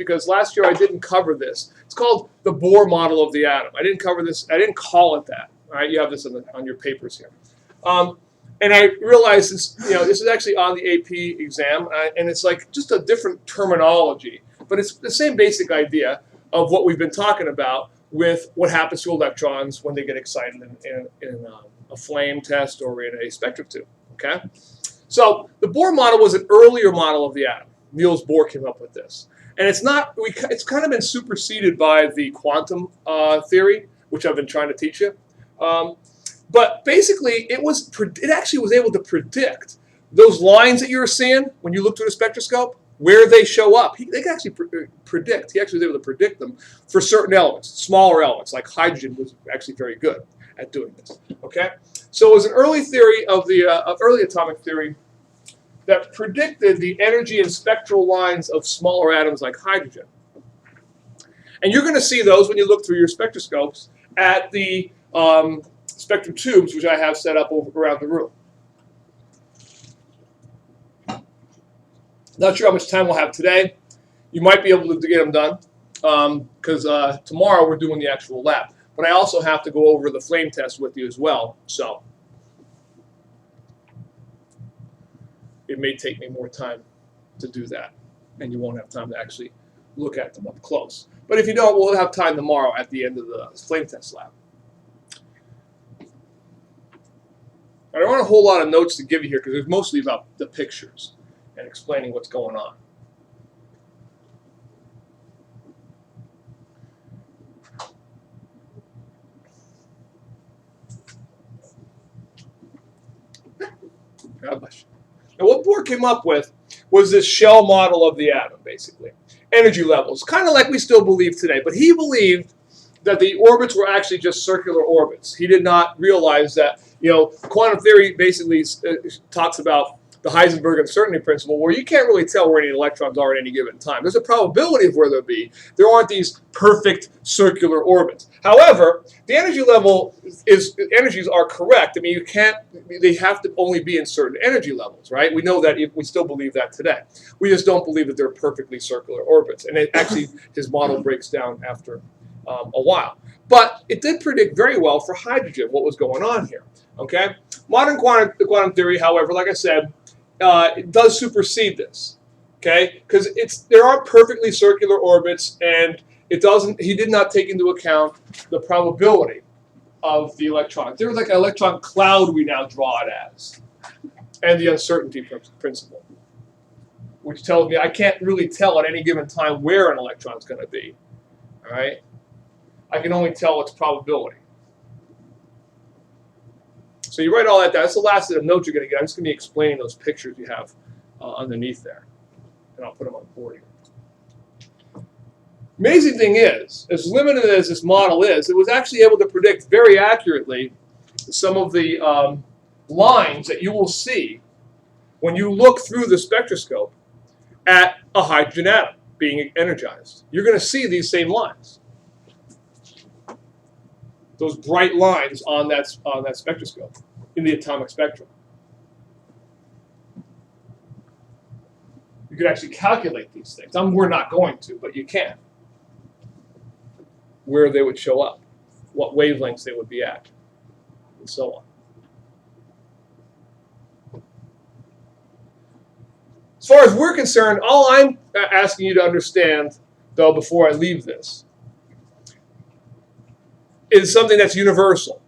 because last year I didn't cover this. It's called the Bohr model of the atom. I didn't cover this. I didn't call it that. All right, you have this on your papers here. And I realized this, this is actually on the AP exam, and it's like just a different terminology, but it's the same basic idea of what we've been talking about with what happens to electrons when they get excited in a flame test or in a spectrum tube. Okay, so the Bohr model was an earlier model of the atom. Niels Bohr came up with this, and it's kind of been superseded by the quantum theory, which I've been trying to teach you. But basically, it actually was able to predict those lines that you're seeing when you look through the spectroscope, where they show up. They can actually predict. He actually was able to predict them for certain elements, smaller elements, like hydrogen was actually very good at doing this. Okay, so it was an early theory of the early atomic theory that predicted the energy and spectral lines of smaller atoms like hydrogen. And you're going to see those when you look through your spectroscopes at the spectrum tubes, which I have set up around the room. Not sure how much time we'll have today. You might be able to get them done because tomorrow we're doing the actual lab. But I also have to go over the flame test with you as well. So it may take me more time to do that, and you won't have time to actually look at them up close. But if you don't, we'll have time tomorrow at the end of the flame test lab. I don't want a whole lot of notes to give you here because it's mostly about the pictures and explaining what's going on. God bless you. Now, what Bohr came up with was this shell model of the atom, basically. Energy levels, kind of like we still believe today. But he believed that the orbits were actually just circular orbits. He did not realize that, quantum theory basically talks about the Heisenberg uncertainty principle, where you can't really tell where any electrons are at any given time. There's a probability of where they'll be. There aren't these perfect circular orbits. However, the energy level energies are correct. I mean, they have to only be in certain energy levels, right? We know that, we still believe that today. We just don't believe that they're perfectly circular orbits. And his model breaks down after a while. But it did predict very well for hydrogen what was going on here. Okay? Modern quantum theory, however, like I said, it does supersede this. Okay? Because there aren't perfectly circular orbits, and he did not take into account the probability of the electron. There's like an electron cloud we now draw it as, and the uncertainty principle, which tells me I can't really tell at any given time where an electron is going to be. All right? I can only tell its probability. So you write all that down. That's the last set of notes you're going to get. I'm just going to be explaining those pictures you have underneath there. And I'll put them on the board here. Amazing thing is, as limited as this model is, it was actually able to predict very accurately some of the lines that you will see when you look through the spectroscope at a hydrogen atom being energized. You're going to see these same lines. Those bright lines on that spectroscope in the atomic spectrum. You could actually calculate these things. We're not going to, but you can. Where they would show up, what wavelengths they would be at, and so on. As far as we're concerned, all I'm asking you to understand, though, before I leave this, is something that's universal.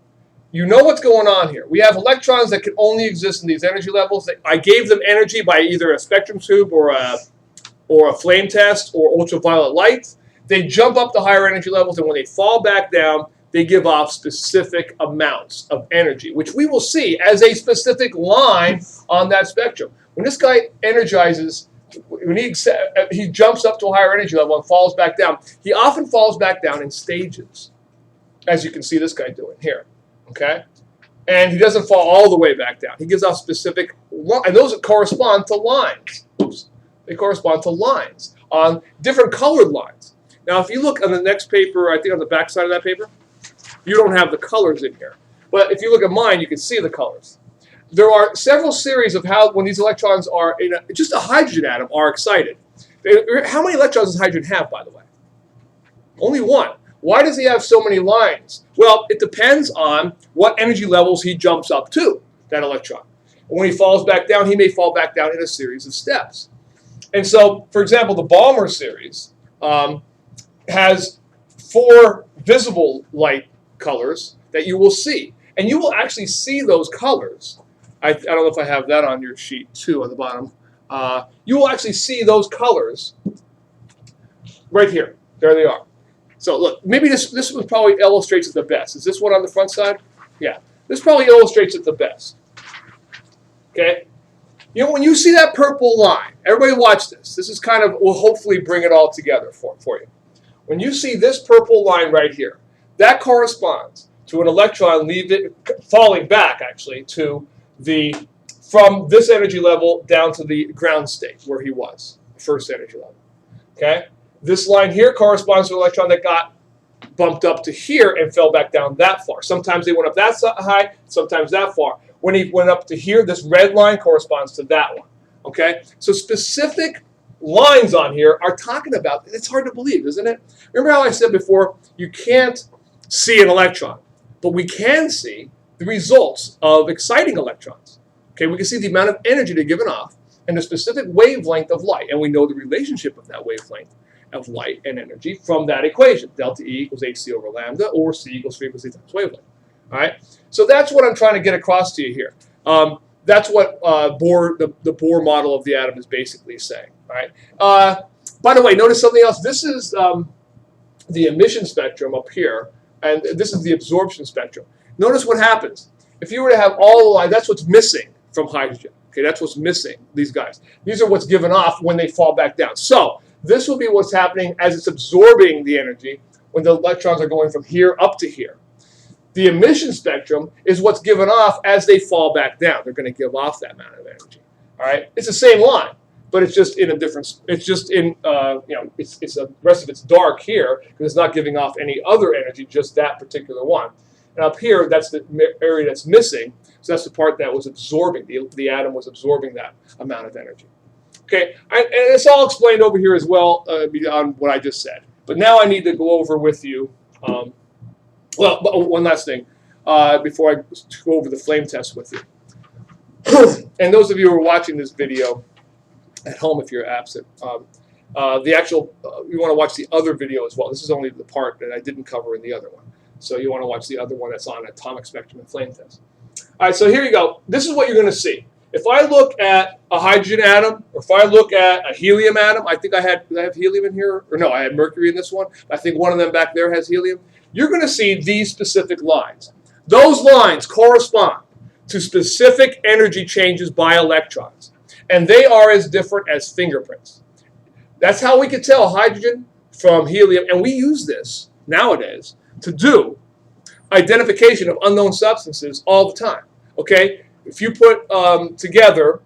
You know what's going on here. We have electrons that can only exist in these energy levels. I gave them energy by either a spectrum tube or a flame test or ultraviolet light. They jump up to higher energy levels, and when they fall back down, they give off specific amounts of energy, which we will see as a specific line on that spectrum. When this guy energizes, when he jumps up to a higher energy level and falls back down, he often falls back down in stages, as you can see this guy doing here, okay? And he doesn't fall all the way back down. He gives off specific, and those correspond to lines. Oops. They correspond to lines on different colored lines. Now, if you look on the next paper, I think on the back side of that paper, you don't have the colors in here. But if you look at mine, you can see the colors. There are several series of how, when these electrons are in just a hydrogen atom, are excited. How many electrons does hydrogen have, by the way? Only one. Why does he have so many lines? Well, it depends on what energy levels he jumps up to, that electron. And when he falls back down, he may fall back down in a series of steps. And so, for example, the Balmer series has 4 visible light colors that you will see. And you will actually see those colors. I don't know if I have that on your sheet too on the bottom. You will actually see those colors right here. There they are. So look, maybe this one probably illustrates it the best. Is this one on the front side? Yeah. This probably illustrates it the best. Okay? You know, when you see that purple line, everybody watch this. This is kind of, will hopefully bring it all together for you. When you see this purple line right here, that corresponds to an electron falling back, actually, to from this energy level down to the ground state where he was, first energy level. Okay? This line here corresponds to an electron that got bumped up to here and fell back down that far. Sometimes they went up that high, sometimes that far. When he went up to here, this red line corresponds to that one. Okay? So specific lines on here are talking about, it's hard to believe, isn't it? Remember how I said before, you can't see an electron, but we can see the results of exciting electrons. Okay, we can see the amount of energy they're giving off and the specific wavelength of light, and we know the relationship of that wavelength of light and energy from that equation. Delta E equals hc over lambda, or C equals frequency times wavelength. All right, so that's what I'm trying to get across to you here. That's what the Bohr model of the atom is basically saying. All right. By the way, notice something else. This is the emission spectrum up here, and this is the absorption spectrum. Notice what happens. If you were to have all the lines, that's what's missing from hydrogen. Okay, that's what's missing, these guys. These are what's given off when they fall back down. So this will be what's happening as it's absorbing the energy when the electrons are going from here up to here. The emission spectrum is what's given off as they fall back down. They're going to give off that amount of energy. All right, it's the same line, but it's just in a different. It's just in it's the rest of it's dark here because it's not giving off any other energy, just that particular one. And up here, that's the area that's missing. So that's the part that was absorbing. The atom was absorbing that amount of energy. Okay, and it's all explained over here as well beyond what I just said. But now I need to go over with you. Well, one last thing before I go over the flame test with you. And those of you who are watching this video at home, if you're absent, the actual you want to watch the other video as well. This is only the part that I didn't cover in the other one. So you want to watch the other one that's on atomic spectrum and flame test. All right, so here you go. This is what you're going to see. If I look at a hydrogen atom, or if I look at a helium atom, I think did I have helium in here? Or no, I had mercury in this one. I think one of them back there has helium. You're going to see these specific lines. Those lines correspond to specific energy changes by electrons. And they are as different as fingerprints. That's how we can tell hydrogen from helium. And we use this nowadays to do identification of unknown substances all the time. Okay? If you put together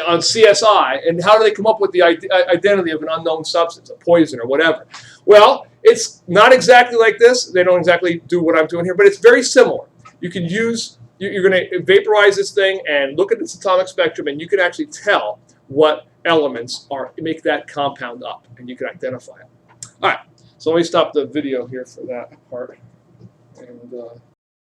on CSI, and how do they come up with the identity of an unknown substance, a poison or whatever? Well, it's not exactly like this. They don't exactly do what I'm doing here, but it's very similar. You can use, you're going to vaporize this thing and look at its atomic spectrum, and you can actually tell what elements make that compound up, and you can identify it. All right, so let me stop the video here for that part. And